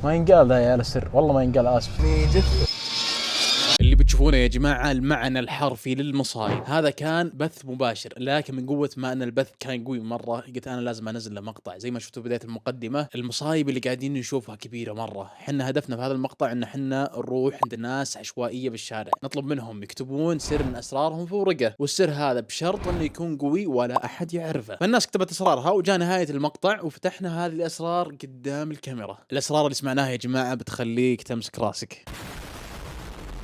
ما ينقال ذا يا السر، والله ما ينقال، اسف. اللي بتشوفونه يا جماعة المعنى الحرفي للمصايب، هذا كان بث مباشر، لكن من قوة ما أن البث كان قوي مرة قلت أنا لازم أنزل له مقطع. زي ما شفتوا بداية المقدمة، المصايب اللي قاعدين نشوفها كبيرة مرة. حنا هدفنا في هذا المقطع إن حنا نروح عند ناس عشوائية بالشارع، نطلب منهم يكتبون سر من أسرارهم في ورقة، والسر هذا بشرط إنه يكون قوي ولا أحد يعرفه. فالناس كتبت أسرارها، وجاء نهاية المقطع وفتحنا هذه الأسرار قدام الكاميرا. الأسرار اللي سمعناها يا جماعة بتخليك تمسك راسك.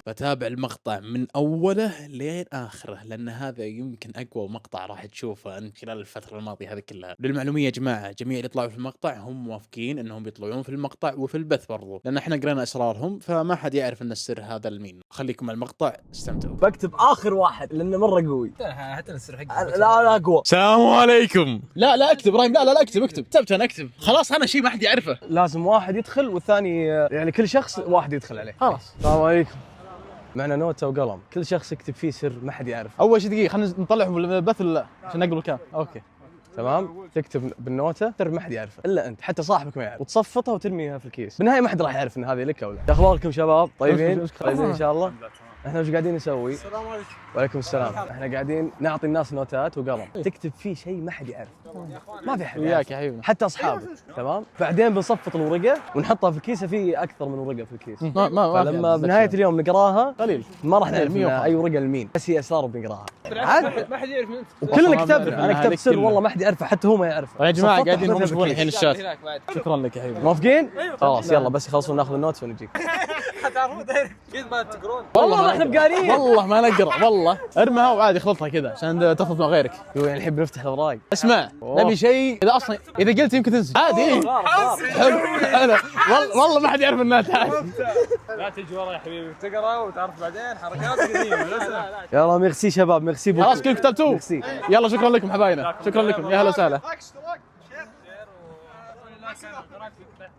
فتابع المقطع من أوله لين آخره، لأن هذا يمكن أقوى مقطع راح تشوفه أنت خلال الفترة الماضية هذه كلها. للمعلومية يا جماعة، جميع اللي يطلعوا في المقطع هم موافقين أنهم يطلعون في المقطع وفي البث برضو، لأن احنا قرينا أسرارهم، فما حد يعرف أن السر هذا لمين. خليكم مع المقطع، استمتعوا. بكتب آخر واحد لأنه مرة قوي. حتى السر حقي لا قوة. السلام عليكم. لا اكتب ابراهيم، لا اكتب كتبت انا، اكتب خلاص. أنا شيء ما حد يعرفه. لازم واحد يدخل والثاني، يعني كل شخص واحد يدخل عليه. خلاص. السلام عليكم. معنا نوتة وقلم، كل شخص يكتب فيه سر ما حد يعرف. أول شيء دقيقة خلينا نطلعهم بالبث ولا لا عشان نقلب الكام. أوكي تمام. تكتب بالنوتة سر ما حد يعرفه الا انت، حتى صاحبك ما يعرف، وتصفطها وترميها في الكيس. بالنهاية ما حد راح يعرف ان هذه لك او لا. اخباركم شباب؟ طيبين ان شاء الله. احنا وش قاعدين نسوي؟ السلام عليكم. وعليكم السلام. احنا قاعدين نعطي الناس نوتات وقلم تكتب فيه شيء ما حد يعرف، ما في حد وياك يا حبيبي، حتى اصحابك. تمام. بعدين بنصفط الورقه ونحطها في الكيسه، في اكثر من ورقه في الكيس. فلما بنهايه اليوم نقراها قليل ما راح نعرف اي ورقه لمين، بس هي اسرار بنقراها. عاد ما حد يعرف من انت. كلنا كتبنا، انا كتبت سر والله ما حد يعرفه، حتى هو ما يعرفه. يا جماعة صفطت قاعدين هم وحطيتها يشوفون في الحين الكيس. الشات. شكرا لك يا حبيبي. موافقين؟ خلاص يلا بس يخلصون ناخذ النوتس ونجيك. تعرفون دايركت كذا ما تقرون. والله ما احنا بقارين. والله ما نقرا، والله ارمها وعادي خلطها كذا عشان تخلط مع غيرك. يعني الحين بنفتح الاوراق. اسمع، نبي شيء اذا اصلا اذا قلت يمكن تنسى عادي. إيه؟ حلو والله ما حد يعرف انها تعال. لا تجي ورا يا حبيبي تقرا وتعرف بعدين حركات قديمه. لا يلا ميرسي شباب، ميرسي بوكو. خلاص كلكم كتبتوا؟ ميرسي. يلا شكرا لكم حبايبنا، شكرا لكم، يا هلا وسهلا.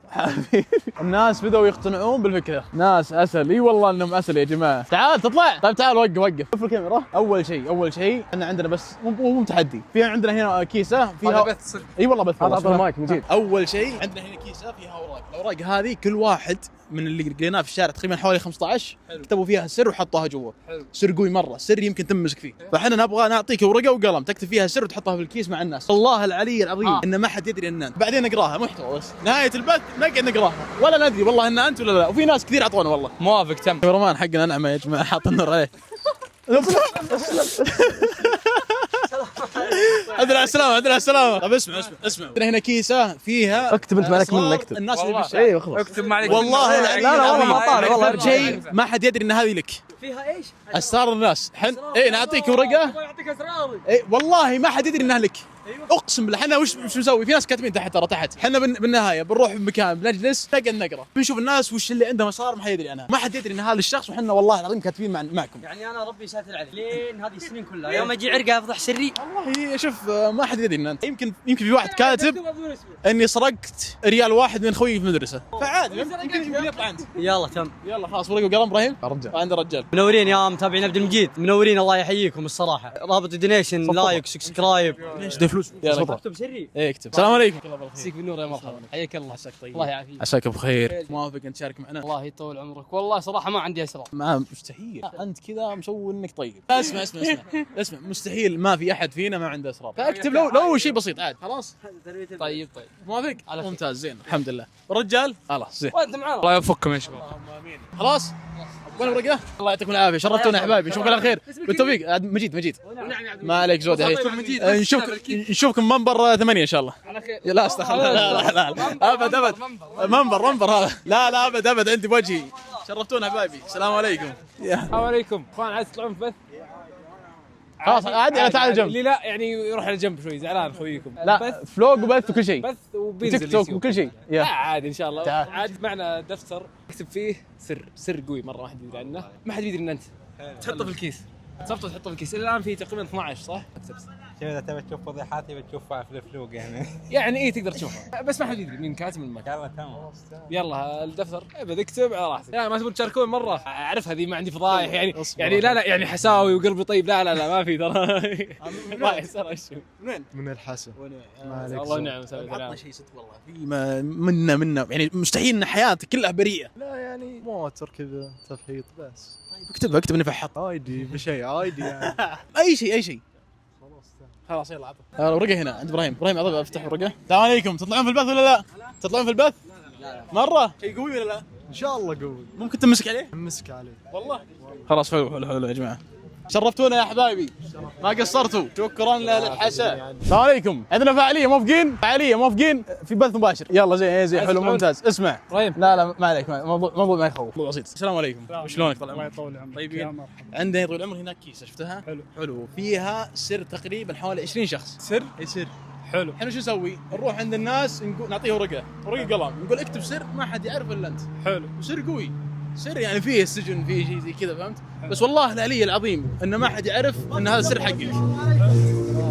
حبيبي الناس بدأوا يقتنعون بالفكرة، ناس أسل. اي والله انهم أسل يا جماعة. تعال تطلع. طيب تعال وقف شوف الكاميرا. أول شيء احنا عندنا بس مو تحدي، في عندنا هنا كيسة فيها بث صدق. اي والله بث. هذا المايك مجيد. أول شيء عندنا هنا كيسة فيها أوراق، الأوراق هذه كل واحد من اللي لقيناه في الشارع تقريبا حوالي 15 كتبوا فيها سر وحطوها جوا. سر قوي مرة، سر يمكن تمسك فيه. فاحنا نبغى نعطيك ورقة وقلم تكتب فيها سر وتحطها في الكيس مع الناس. الله العلي العظيم ان ما حد يدري ان انت. بعدين نقراها محتوى بس. نهاية البث نقعد نقراها ولا ندري والله ان انت ولا لا. وفي ناس كثير اعطونا والله. موافق تم. كاميرامان حقنا نعمة يا جماعة حاط النور عليه. عندنا السلامة. طب اسمع. عندنا هنا كيسة فيها اكتب انت مالك من نكتب. الناس اللي في الشارع. ايوه خلاص. اكتب معك. والله العلي لا والله ما طالع والله. شيء ما حد يدري ان هذه لك. فيها ايش؟ اسرار الناس. نعطيك ورقه. يعطيك اسراري. والله ما حد يدري انها لك. اقسم بالله. احنا وش نسوي؟ في ناس كاتبين تحت، احنا بالنهايه بنروح بمكان بنجلس نقعد نقرا، بنشوف الناس وش اللي عندهم اسرار ما حد يدري عنها، ما حد يدري ان هذا الشخص، وحنا والله العظيم كاتبين معكم. يعني انا ربي ساتر علي لين هذه السنين كلها، يوم اجي عرقه افضح سري. والله شوف ما حد يدري ان انت. يمكن في واحد كاتب اني سرقت ريال واحد من خويي في المدرسه، فعادي يمكن يطلع انت. يلا تم. يلا خلاص ورقه وقلم. ابراهيم رجال. عند الرجال. منورين يا متابعين عبد المجيد، منورين الله يحييكم الصراحه. رابط الدونيشن، لايك، سبسكرايب. ليش ده فلوس؟ اكتب سري. ايه اكتب. السلام عليكم. مسيك بالنور يا مرحبا، حياك الله. عساك طيب. الله يعافيك. عساك بخير. موافق ان تشارك معنا؟ الله يطول عمرك. والله صراحه ما عندي اسرار. ما مستحيل، انت كذا مسوي انك طيب. اسمع مستحيل ما في احد فينا ما عنده اسرار، فاكتب لو شيء بسيط عاد. خلاص طيب موافق. ممتاز زين الحمد لله. والرجال خلاص زين. وانت معنا. الله يوفقكم يا شباب. اللهم امين. خلاص وين الورقه؟ الله يعطيكم العافيه، شرفتونا يا حبايبي. نشوفكم على خير بالتوفيق. مجيد ما عليك زود يا حبيبي. نشوفكم منبر 8 ان شاء الله. على خير. لا استغفر لا ابد منبر هذا. لا ابد عندي بوجهي. شرفتونا حبايبي. السلام عليكم. السلام عليكم. اخوان عايز تطلعون في بث؟ خلاص عادي تعال جنب. اللي لا يعني يروح على جنب شوي، زعلان خويكم. لا فلوق وبث وكل شيء. بث وبينزل تيك توك يوتيوب. وكل شيء. لا عادي ان شاء الله. تعال. عاد معنا دفتر نكتب فيه سر قوي مره ما حد يدري عنه، ما حد يدري ان انت تحطه في الكيس. تصفط تحطه في الكيس. الان في تقريبا 12 صح؟ شوف اذا تبي تشوف فضيحاتي بتشوفها في الفلوق يعني. يعني ايه تقدر تشوفها بس ما حد يدري مين كاتب من المكان. يلا تمام. يلا الدفتر ابد اكتب على راحتك. لا ما تبون تشاركون مره. اعرف هذه ما عندي فضايح يعني لا يعني حساوي وقلبي طيب لا ما في ترى. فضايح ترى اشوف. من الحسن. والله ونعم مسوي عطنا شيء صدق والله في منا يعني مستحيل ان حياتك كلها بريئه. لا يعني موتر كذا تفحيط بس. اكتب نفحط عادي بشيء عادي يعني. اي شيء خلاص يلا عطنا ورقه هنا عند ابراهيم عطنا افتح ورقه. السلام عليكم تطلعون في البث ولا لا؟ تطلعون في البث؟ مره شيء قوي ولا لا؟ ان شاء الله قوي. ممكن تمسك عليه؟ امسك عليه. والله خلاص حلو يا جماعه. شرفتونا يا حبايبي ما قصرتوا. شكرا للحسن. السلام عليكم عندنا فعاليه موافقين في بث مباشر. يلا زين حلو ممتاز. اسمع ابراهيم لا ما عليك موضوع ما يخوف موضوع بسيط. السلام عليكم شلونك طال الله عمرك؟ يطول عمرك. طيبين عندنا طول العمر هناك كيسه شفتها حلو فيها سر تقريبا حوالي 20 شخص. سر حلو. احنا شو نسوي؟ نروح عند الناس نعطيه ورقه قلم نقول اكتب سر ما حد يعرف الا انت. حلو وسر قوي سر يعني فيه السجن فيه شيء زي كذا فهمت؟ بس والله العلي العظيم ان ما حد يعرف ان هذا السر حقك.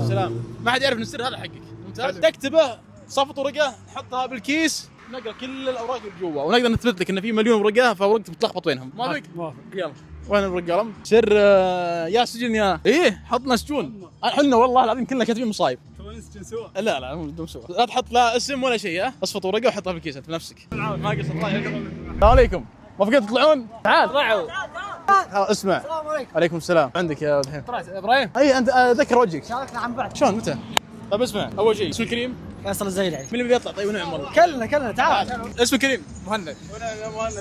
سلام ما حد يعرف ان السر هذا حقك. ممتاز. تكتبه صفط ورقه نحطها بالكيس نقرا كل الاوراق اللي جوا ونقدر نثبت لك ان في مليون ورقه فورقتك بتلخبط بينهم. موافق؟ يلا وين الورقه قلم؟ سر يا سجن يا حطنا سجون. احنا والله العظيم كلنا كاتبين مصايب. نسجن سوا. لا مو بدون سوا. لا تحط لا اسم ولا شيء. اصفط ورقه وحطها في الكيس انت بنفسك. ما قصر. الله يحفظك. السلام عليكم موافقين تطلعون؟ تعال طلعوا. اسمع. السلام عليكم. عليكم السلام. عندك يا الحين. طلعت ابراهيم. اي انت ذكر وجهك. شاركنا عن بعد. شلون متى؟ طيب اسمع اول شيء اسم كريم. فيصل الزيلعي. مين اللي بيطلع طيب ونعم والله. كلنا تعال. اسم كريم. مهند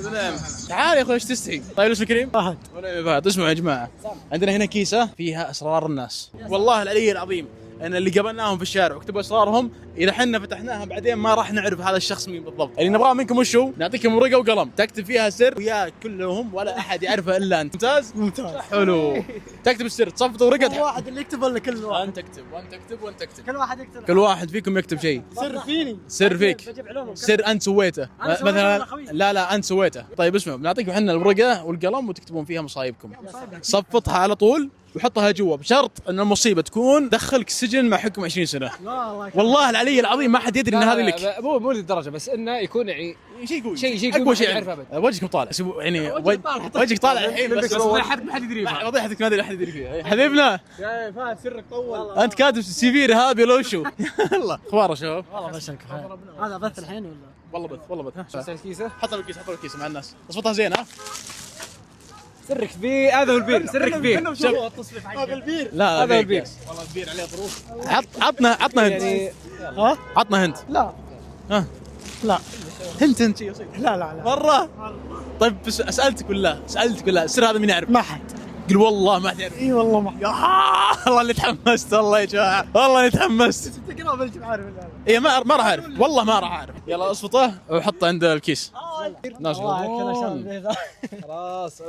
ونعم. تعال يا اخوي ايش تستحي؟ طيب اسم كريم. فهد. فهد. اسمعوا يا جماعه عندنا هنا كيسه فيها اسرار الناس. والله العلي العظيم ان اللي قابلناهم في الشارع وكتبوا اسرارهم اذا حنا فتحناها بعدين ما راح نعرف هذا الشخص مين بالضبط. اللي نبغاه منكم وش هو؟ نعطيكم ورقه وقلم تكتب فيها سر وياك كلهم ولا احد يعرفه الا انت. ممتاز حلو. تكتب السر تصفط ورقه كل واحد اللي يكتب ولا كل واحد؟ انت تكتب وانت تكتب كل واحد يكتب. كل واحد فيكم يكتب شيء. سر فيني. سر فيك. بجيب علومهم. سر انت سويته مثلا. لا انت سويته. طيب اسمعوا بنعطيكم احنا الورقه والقلم وتكتبون فيها مصايبكم. صفطها على طول وحطها جوا بشرط ان المصيبه تكون دخلك السجن مع حكم 20 سنه. والله العلي العظيم ما حد يدري ان هذه لك. مو ذي الدرجه بس انه يكون يعني شيء قوي شيء اقوى شيء يعرف ابد. وجهك طالع يعني وجهك طالع الحين بس ما حد يدري فيها. وضيحتك ما ادري احد يدري فيها. حبيبنا يا فهد سرك طول. انت كاتب سي في ارهابي لو شو. يلا اخبار يا شباب. والله بشرك بخير. هذا بث الحين ولا؟ والله بث شفت الكيسه؟ حطها بالكيس مع الناس اضبطها زين. ها سرك فيه هذا هو البير. سرك فيه. شوف هذا البير. لا هذا هو البير. والله البير عليه ظروف. عطنا هنت يعني عطنا هنت. لا ها لا هنت شيء لا مره. طيب بس سالتك بالله السر هذا مين يعرف؟ ما حد. قل والله ما تعرف. اي والله ما حد. والله اللي تحمست والله يا جماعه والله اللي تحمست. تقرا بلجم عارف ولا لا؟ اي ما راح اعرف والله ما راح اعرف. يلا اصفطه وحطه عند الكيس. ناس يقولون خلاص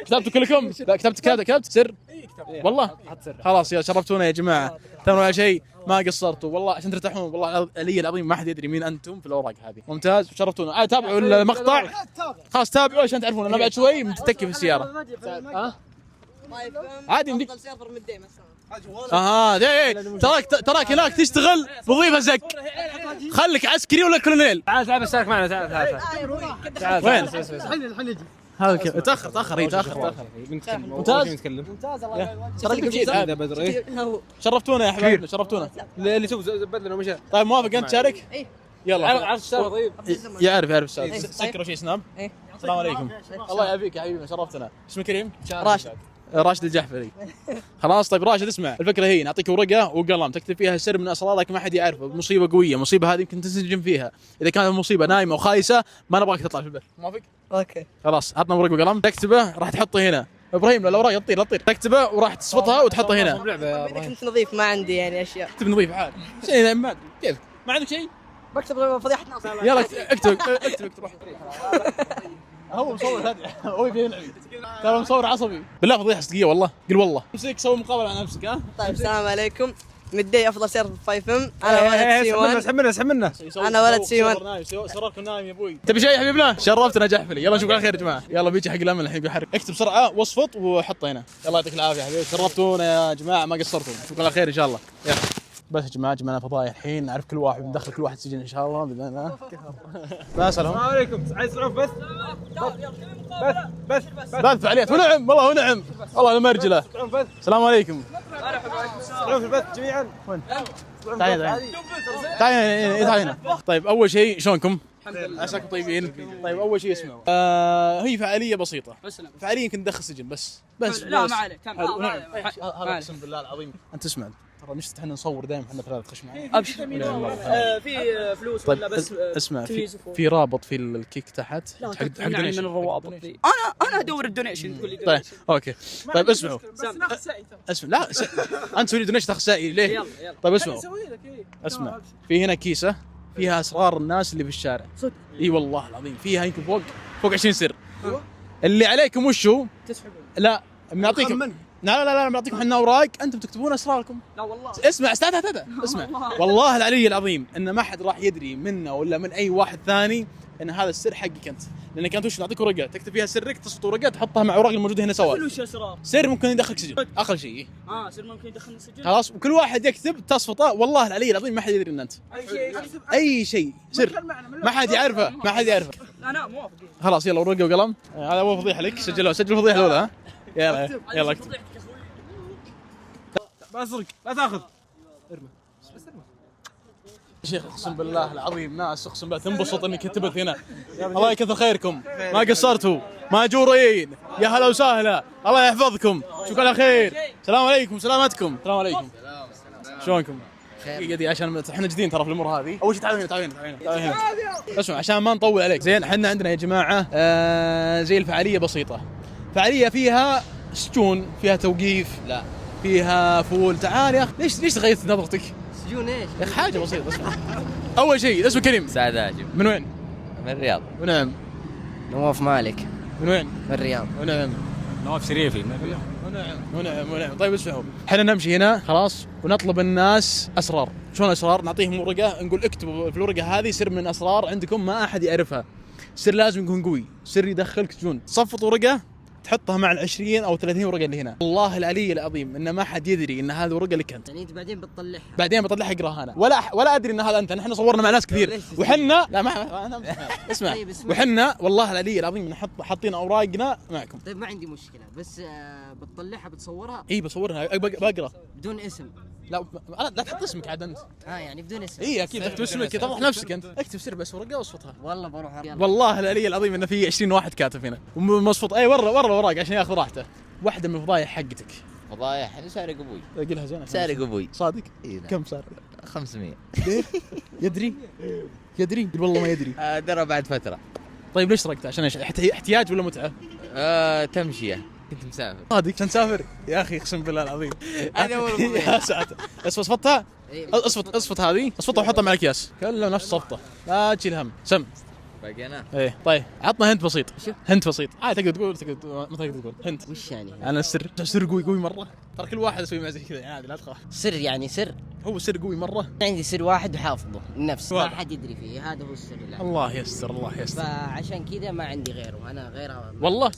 كتبتوا كلكم؟ لا كتبت سر. والله خلاص يا شرفتونا يا جماعه. ترى على شيء ما قصرتوا والله عشان ترتاحون. والله العلي العظيم ما حد يدري مين انتم في الاوراق هذه. ممتاز شرفتونا. تابعوا المقطع خلاص تابعوا عشان تعرفون انا بعد شوي متتكي في السياره. عادي يمديك سيرفر مدي تراك هناك تشتغل وظيفه زق. خليك عسكري ولا كولونيل. تعال بس سالك معنا تعال وين؟ الحين يجي. هذا تاخر ممتاز ممتاز الله شرفتونا يا حبايبنا شرفتونا. اللي شوف بدلنا ومشى. طيب موافق انت تشارك؟ يلا عرفت السالفه. طيب يعرف السالفه. سكروا شيء سناب. السلام عليكم. الله يعافيك يا حبيبي شرفتنا. اسمك كريم؟ راشد الجحفري. خلاص طيب راشد اسمع الفكره هي نعطيك ورقه وقلم تكتب فيها سر من اسرارك ما حد يعرفه. مصيبه قويه مصيبه هذه يمكن تنسجم فيها. اذا كانت المصيبه نايمه وخايسه ما نبغاك تطلع في البث. موافق؟ اوكي خلاص عطنا ورقه وقلم تكتبه راح تحطه هنا. ابراهيم الاوراق لا تطير تكتبه وراح تصفطها وتحطه هنا. كنت نظيف ما عندي يعني اشياء. اكتب نظيف عادي شيء ما كيف ما عندك شيء. بكتب فضيحه ناس. يلا اكتب روح. هو مصور هذا هو يبي يلعب ترى مصور عصبي بالله فضيحه صدقيه والله. قل والله امسك سوي مقابله على نفسك. ها طيب السلام عليكم. مدي افضل سيرفر 5 ام. انا ولد سي 1. اسحب منه انا ولد سي 1. سرركم نايم يا ابوي. تبي شيء يا حبيبنا؟ شرفتنا جحفلي. يلا نشوفكم على خير يا جماعه. يلا بيجي حق الامل الحين بيحرك. اكتب بسرعه واصفط وحطه هنا. يلا يعطيك العافيه يا حبيبي. شرفتونا يا جماعه ما قصرتوا. نشوفكم على خير ان شاء الله. يلا بس يا جماعه جمعنا فضايح الحين نعرف كل واحد ندخل كل واحد سجن ان شاء الله باذن الله. ما اسالهم. السلام عليكم. عايز تسمعون بث؟ بث فعاليات ونعم والله ونعم والله المرجله. السلام عليكم. تسمعون في البث جميعا؟ تعال هنا. طيب اول شيء شلونكم؟ الحمد لله عساكم طيبين. طيب اول شيء اسمعوا هي فعاليه بسيطه. فعاليه يمكن ندخل سجن بس لا ما عليك تمام. هذا اقسم بالله العظيم. انت اسمع ترى مش احنا نصور دائما احنا ثلاثه خش معي. ابشر في فلوس طيب ولا بس اسمع في رابط في الكيك تحت حق يعني من الروابط دي. انا ادور الدونيشن تقول لي طيب اوكي. طيب اسمعوا اسمع لا انت تسوي لي دونيشن تاخذ سائي ليه؟ يلا طيب اسمعوا اسمع في هنا كيسه فيها اسرار الناس اللي في الشارع. صدق؟ اي والله العظيم فيها يمكن فوق 20 سر. اللي عليكم وش هو؟ تسحبون؟ لا بنعطيكم لا بنعطيكم احنا اوراق انتم تكتبون اسراركم. لا والله اسمع استاذ اسمع والله العلي العظيم ان ما حد راح يدري منا ولا من اي واحد ثاني ان هذا السر حقك انت. لانك انت وش نعطيك ورقه تكتب فيها سرك تصفط ورقه تحطها مع اوراق الموجوده هنا سوا. وش اسرار؟ سر ممكن يدخلك سجن اقل شيء. سر ممكن يدخلني سجن. خلاص وكل واحد يكتب تصفطه والله العلي العظيم ما حد يدري ان انت اي شيء سر ما حد يعرفه انا موافق. خلاص يلا ورقه وقلم. هذا اول فضيحه لك سجل الفضيحه الاولى ها. يلا اكتب. ما اسرق لا تاخذ. شيخ اقسم بالله العظيم ناس اقسم بالله تنبسط اني كتبت هنا. الله يكثر خيركم ما قصرتوا ماجورين. يا هلا وسهلا الله يحفظكم. شكرا على خير. السلام عليكم سلامتكم. السلام عليكم شلونكم؟ دقيقة عشان احنا جديدين ترى في الامور هذه. اول شيء تعالوا هنا اسمع عشان ما نطول عليك زين. احنا عندنا يا جماعه زي الفعاليه بسيطه. فعاليه فيها سجون فيها توقيف لا فيها فول. تعال يا اخي ليش تغيرت نظرتك؟ سجون ايش؟ يا اخي حاجه بسيطه اسمع. اول شيء اسمه كريم سعد هاجم من وين؟ من الرياض. ونعم. نواف مالك من وين؟ من الرياض. ونعم. نواف شريفي. ونعم. طيب اسمعوا احنا نمشي هنا خلاص ونطلب الناس اسرار. شلون اسرار؟ نعطيهم ورقه نقول اكتبوا في الورقه هذه سر من اسرار عندكم ما احد يعرفها. سر لازم يكون قوي. سر يدخلك سجون. تصفط ورقه تحطها مع 20 أو 30 ورقه اللي هنا. والله العلي العظيم ان ما حد يدري ان هذه ورقه لك انت. يعني انت بعدين بتطلعها اقراها انا ولا ادري ان هذا انت. نحن صورنا مع ناس كثير وحنا لا ما انا اسمع وحنا والله العلي العظيم نحط حاطين اوراقنا معكم. طيب ما عندي مشكله بس بتطلعها بتصورها. اي بصورها بقرا بدون اسم. لا تحط اسمك عاد انت. يعني بدون اسم. اي اكيد تكتب اسمك توضح نفسك انت. اكتب سر بس ورقه واصفطها. والله بروح والله العلي العظيم انه في 20 واحد كاتب هنا ومصفط. اي ورا وراق عشان ياخذ راحته. واحده من الفضايح حقتك. فضايح انا سارق ابوي. قلها زين. سارق ابوي صادق؟ إيه كم صار؟ 500. ليه؟ يدري والله ما يدري. درى بعد فتره. طيب ليش سرقته؟ عشان ايش؟ احتياج ولا متعه؟ تمشيه كنت مسافر. صادق عشان تسافر يا اخي اقسم بالله العظيم. هذا اول يا ساتر. اصفطها اصفط هذه اصفطها وحطها مع الاكياس كله نفس صفطه لا تشيل هم. سم باقي انا. ايه طيب عطنا هنت بسيط. هنت بسيط تقدر تقول ما تقدر تقول هنت. وش يعني؟ انا سر قوي مره. ترى كل واحد يسوي مع زي كذا يعني عادي لا تخاف. سر يعني سر. هو سر قوي مره. عندي سر واحد وحافظه النفس ما حد يدري فيه. هذا هو السر اللي الله يستر. فعشان كذا ما عندي غيره. انا غيرها والله والله.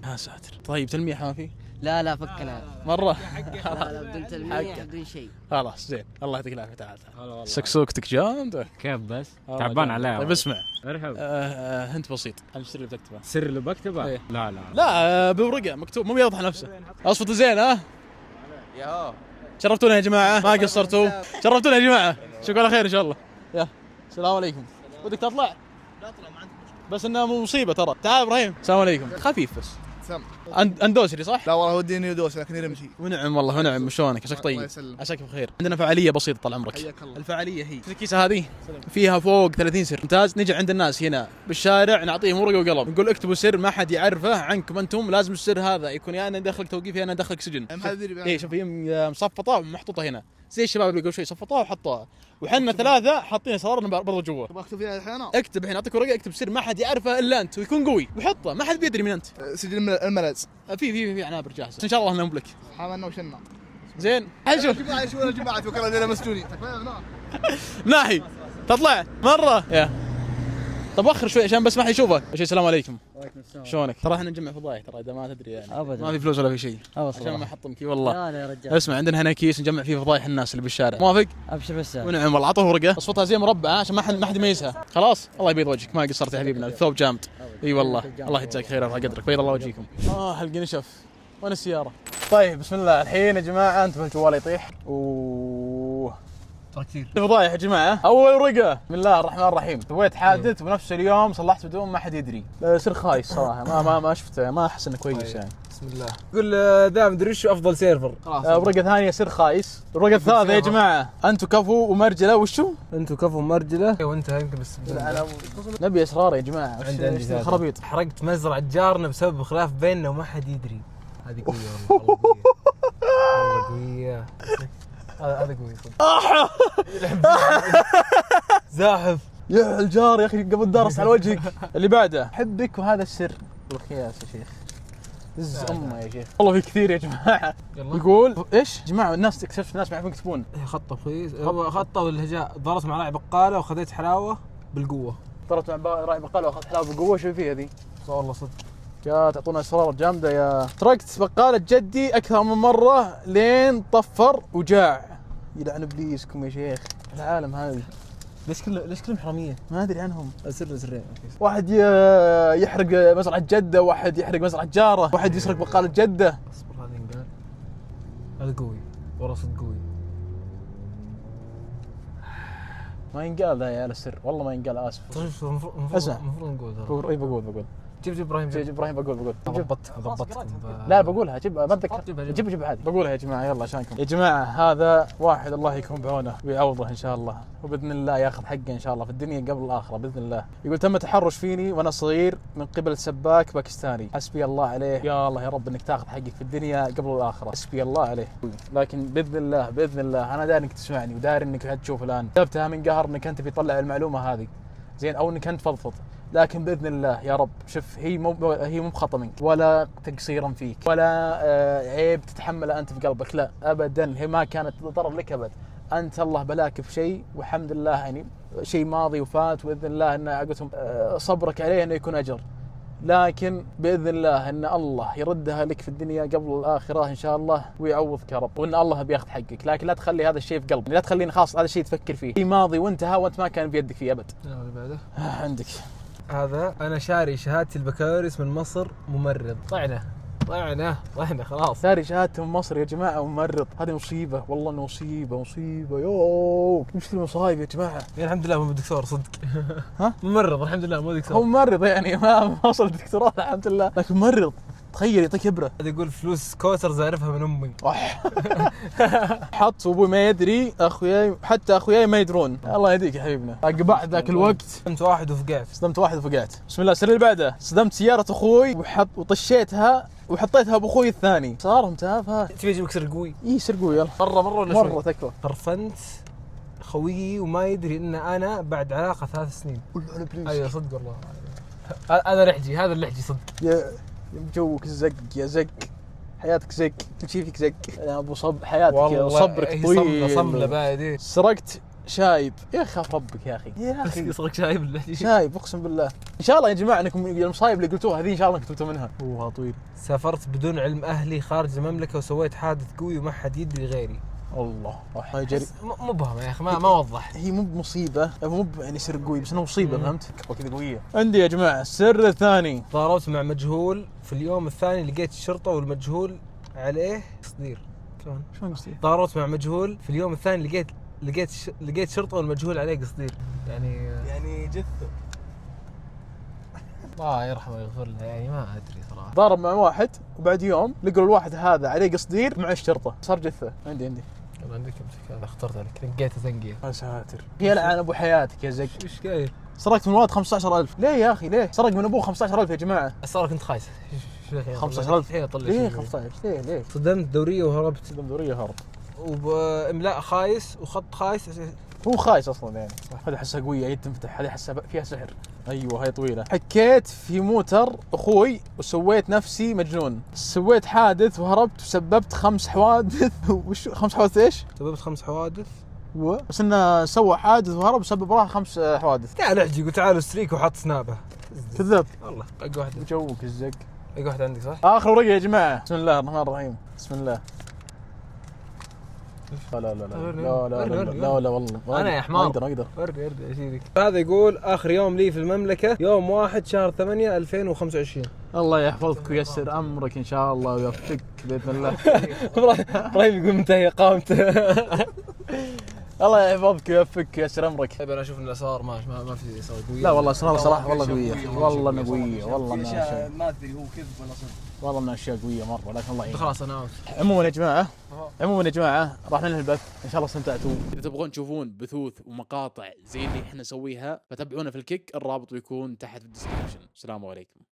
يا ساتر. طيب تلميح ما في؟ لا فكنا مره. لا بدون تلميح بدون شيء. خلاص زين الله يعطيك العافيه. تعال سكسوكتك جامده كيف بس تعبان عليها. طيب اسمع ارحب. هنت بسيط عن السر اللي بتكتبه. السر اللي بكتبه؟ إيه. لا بورقه مكتوب مو بيوضح نفسه. اصفط زين ها. يا شرفتونا يا جماعه ما قصرتوا. شرفتونا يا جماعه. شكرا على خير ان شاء الله. يا السلام عليكم. ودك تطلع؟ لا اطلع ما عندك مشكله بس انها مصيبه ترى. تعال ابراهيم. السلام عليكم. خفيف بس. سم اندوسري صح؟ لا والله وديني يدوس لكن يرمشي. ونعم والله ونعم. شلونك؟ عساك طيب؟ عساك بخير. عندنا فعاليه بسيطه طال عمرك. حياك الله. الفعاليه هي الكيسه هذه فيها فوق 30 سر. ممتاز. نجي عند الناس هنا بالشارع نعطيهم ورقه وقلم نقول اكتبوا سر ما حد يعرفه عنكم انتم. لازم السر هذا يكون يا انا ندخلك توقيف يا انا ندخلك سجن. اي شوف هي مصفطه ومحطوطه هنا زي الشباب اللي قبل شوي صفطوها وحطوها وحنا ثلاثه حاطين اسرارنا برضو جوا. تبغى اكتب فيها الحين؟ اكتب الحين اعطيك ورقه اكتب سر ما حد يعرفه الا انت ويكون قوي وحطه ما حد بيدري من انت. سجل الملز. في عنابر جاهزه ان شاء الله انهم لك. حاملنا وشنا. زين حشو جماعه شو يا جماعه توكل علينا مسجونين ناحي تطلع مره يا طب وخر شوي عشان بس ما حد يشوفك. شيء السلام عليكم. وعليكم السلام. شلونك؟ ترى احنا نجمع فضايح ترى اذا ما تدري يعني ابدا ما في فلوس ولا في شيء ابدا عشان ما احطمك والله. لا لا يا رجال اسمع عندنا هنا كيس نجمع فيه فضايح الناس اللي بالشارع موافق؟ ابشر بس ونعم والله اعطوه ورقه اصفطها زي مربعه عشان ما حد يميزها خلاص. الله يبيض وجهك ما قصرت يا حبيبنا الثوب جامد. اي والله الله يجزاك خير ويرفع قدرك بيض الله وجهكم. حلقي نشف وين السياره؟ طيب بسم الله الحين يا جماعه انتبهوا الجوال يطيح ترى كثير فضايح يا جماعه. اول ورقه بسم الله الرحمن الرحيم سويت حادث بنفس اليوم صلحت بدون ما حد يدري. سر خايس صراحه ما شفته ما احس انه كويس يعني. بسم الله قول ذا مدري وش افضل سيرفر. ورقه ثانيه سر خايس. الورقه الثالثه يا جماعه انتم كفو ومرجله وشو؟ انتم كفو مرجله وانت يمكن بس نبي اسرار يا جماعه. عندي خرابيط. حرقت مزرعه جارنا بسبب خلاف بيننا وما حد يدري. هذه قويه والله والله قويه. هذا قوي صدق. زاحف يا الجار يا اخي قبل درس على وجهك. اللي بعده احبك وهذا السر. الخياس يا شيخ دز امه يا شيخ والله في كثير يا جماعه. يقول ايش يا جماعه الناس اكتشفت الناس ما يعرفون يكتبون. خطه كويس خطه والهجاء. ضربت مع راعي بقاله وخذيت حلاوه بالقوه. ضربت مع راعي بقاله واخذت حلاوه بالقوه. شو فيها ذي؟ والله صدق يا تعطونا اسرار جامده يا. تركت بقاله جدي اكثر من مره لين طفر وجاع. يلعن ابليسكم يا شيخ العالم هذه. ليش كلهم حراميه؟ ما ادري عنهم. سرين واحد يحرق مزرعه جده، واحد يحرق مزرعه جاره، واحد يسرق بقاله جده. اصبر هذا ينقال. هذا قوي والله صدق قوي. ما ينقال ذا يا عيال السر والله ما ينقال. اسف اسمع المفروض نقول. اي بقول جيب ابراهيم بقول ضبطتكم لا بقولها جيب ما اتذكر جيب عادي بقولها يا جماعه. يلا عشانكم يا جماعه. هذا واحد الله يكون بعونه ويعوضه ان شاء الله وباذن الله ياخذ حقه ان شاء الله في الدنيا قبل الاخره باذن الله. يقول تم تحرش فيني وانا صغير من قبل سباك باكستاني. حسبي الله عليه. يا الله يا رب انك تاخذ حقك في الدنيا قبل الاخره. حسبي الله عليه. لكن باذن الله انا داري انك تسمعني وداري انك تشوف الان. جبتها من قهر انك انت بيطلع المعلومه هذه زين او انك انت فضفض. لكن باذن الله يا رب شوف هي مو خطا منك ولا تقصيرا فيك ولا عيب تتحمله انت في قلبك. لا ابدا هي ما كانت ضرر لك ابد. انت الله بلاك في شيء والحمد لله يعني شيء ماضي وفات وباذن الله ان قلتهم صبرك عليه انه يكون اجر. لكن باذن الله ان الله يردها لك في الدنيا قبل الاخره ان شاء الله ويعوضك يا رب وان الله بياخذ حقك. لكن لا تخلي هذا الشيء في قلبك. لا تخليني خلاص هذا الشيء تفكر فيه. شيء ماضي وانتهى وانت ما كان بيدك فيه ابد. اللي بعده عندك هذا. انا شاري شهادتي البكالوريوس من مصر ممرض. طلعنا خلاص. شاري شهادته من مصر يا جماعه ممرض. هذه مصيبه والله انه مصيبه يوه مش المصايب يا جماعه. الحمد لله مو دكتور صدق. ها ممرض الحمد لله مو دكتور. هو ممرض يعني ما وصل دكتوراه الحمد لله لكن ممرض. تخيل يعطيك ابره. هذا يقول فلوس كوترز اعرفها من امي. حط وابوي ما يدري اخوياي حتى اخوياي ما يدرون. الله يهديك يا حبيبنا. بعد ذاك الوقت صدمت واحد وفقعت. بسم الله السر اللي بعده. صدمت سياره اخوي وطشيتها وحطيتها باخوي الثاني. صار تافهه. تبي اجيبك سر قوي؟ اي سر قوي يلا. مره ولا شوي؟ مره تكفى. فرفنت خويي وما يدري ان انا بعد علاقه 3 سنين. ايوه صدق والله. هذا لحجي هذا اللحجي صدق. يا جوك زق يا زق حياتك زق كل شيء فيك زق يا ابو صب حياتك يا صبرك طويل. صمله بعد. سرقت شايب يا خاف ربك يا اخي سرقت شايب اللحجي. شايب اقسم بالله. ان شاء الله يا جماعه انكم المصايب اللي قلتوها هذه ان شاء الله كتبتوا منها. طويل. سافرت بدون علم اهلي خارج المملكه وسويت حادث قوي وما حد يدري غيري. الله مبهم يا اخي ما وضح. هي مو بمصيبه مو يعني سر قوي بس انه مصيبه فهمت كذا قويه. عندي يا جماعه السر الثاني. ضاربت مع مجهول في اليوم الثاني لقيت الشرطه والمجهول عليه قصدير. شلون قصدير؟ ضاربت مع مجهول في اليوم الثاني لقيت شرطه والمجهول عليه قصدير. يعني جثه. الله يرحمه ويغفر له يعني ما ادري صراحه. ضارب مع واحد وبعد يوم لقوا الواحد هذا عليه قصدير مع الشرطه صار جثه. عندي والله عندك هذا اخترت لك نقيته زنقيه. يا ساتر يلعن ابو حياتك يا زق. ايش قايل؟ سرقت من الواد 15000. ليه يا اخي ليه؟ سرق من ابوه 15000 يا جماعه. الصراحه كنت خايس. 15000 الحين اطلع ليه 15 ليه؟ صدمت دوريه وهربت. صدمت دوريه هرب. وباملاء خايس وخط خايس هو خايس اصلا يعني. هذه احسها قويه، هي تنفتح، هذه احسها فيها سحر. ايوه هي طويله. حكيت في موتر اخوي وسويت نفسي مجنون، سويت حادث وهربت وسببت 5 حوادث. وش 5 حوادث ايش؟ سببت 5 حوادث بس انه سوى حادث وهرب وسبب وراه 5 حوادث. تعال احجي وتعال استريك وحط سنابه. كذاب والله. باقي واحده. جوك الزق. باقي واحده عندك صح؟ اخر ورقه يا جماعه. بسم الله الرحمن الرحيم. بسم الله. لا لا لا لا لا لا لا لا لا والله انا يا حمار. اقدر وري اشيلك. هذا يقول اخر يوم لي في المملكه يوم 1 شهر 8 2025. الله يحفظك وييسر امرك ان شاء الله ويوفقك باذن الله. ابراهيم يقول منتهي اقامته. الله يحفظك ويوفقك وييسر امرك. طيب انا اشوف ان الاسعار ما في اسعار قويه. لا والله اسعار صراحه والله قويه، والله انها قويه، والله انها اشياء ما ادري هو كذب ولا صدق. والله انها اشياء قويه مره، لكن الله يعين. خلاص انا اوت. عموما يا جماعه راح ننهي البث، ان شاء الله استمتعتوا. اذا تبغون تشوفون بثوث ومقاطع زي اللي احنا نسويها فتابعونا في الكيك، الرابط بيكون تحت في الديسكربشن. السلام عليكم.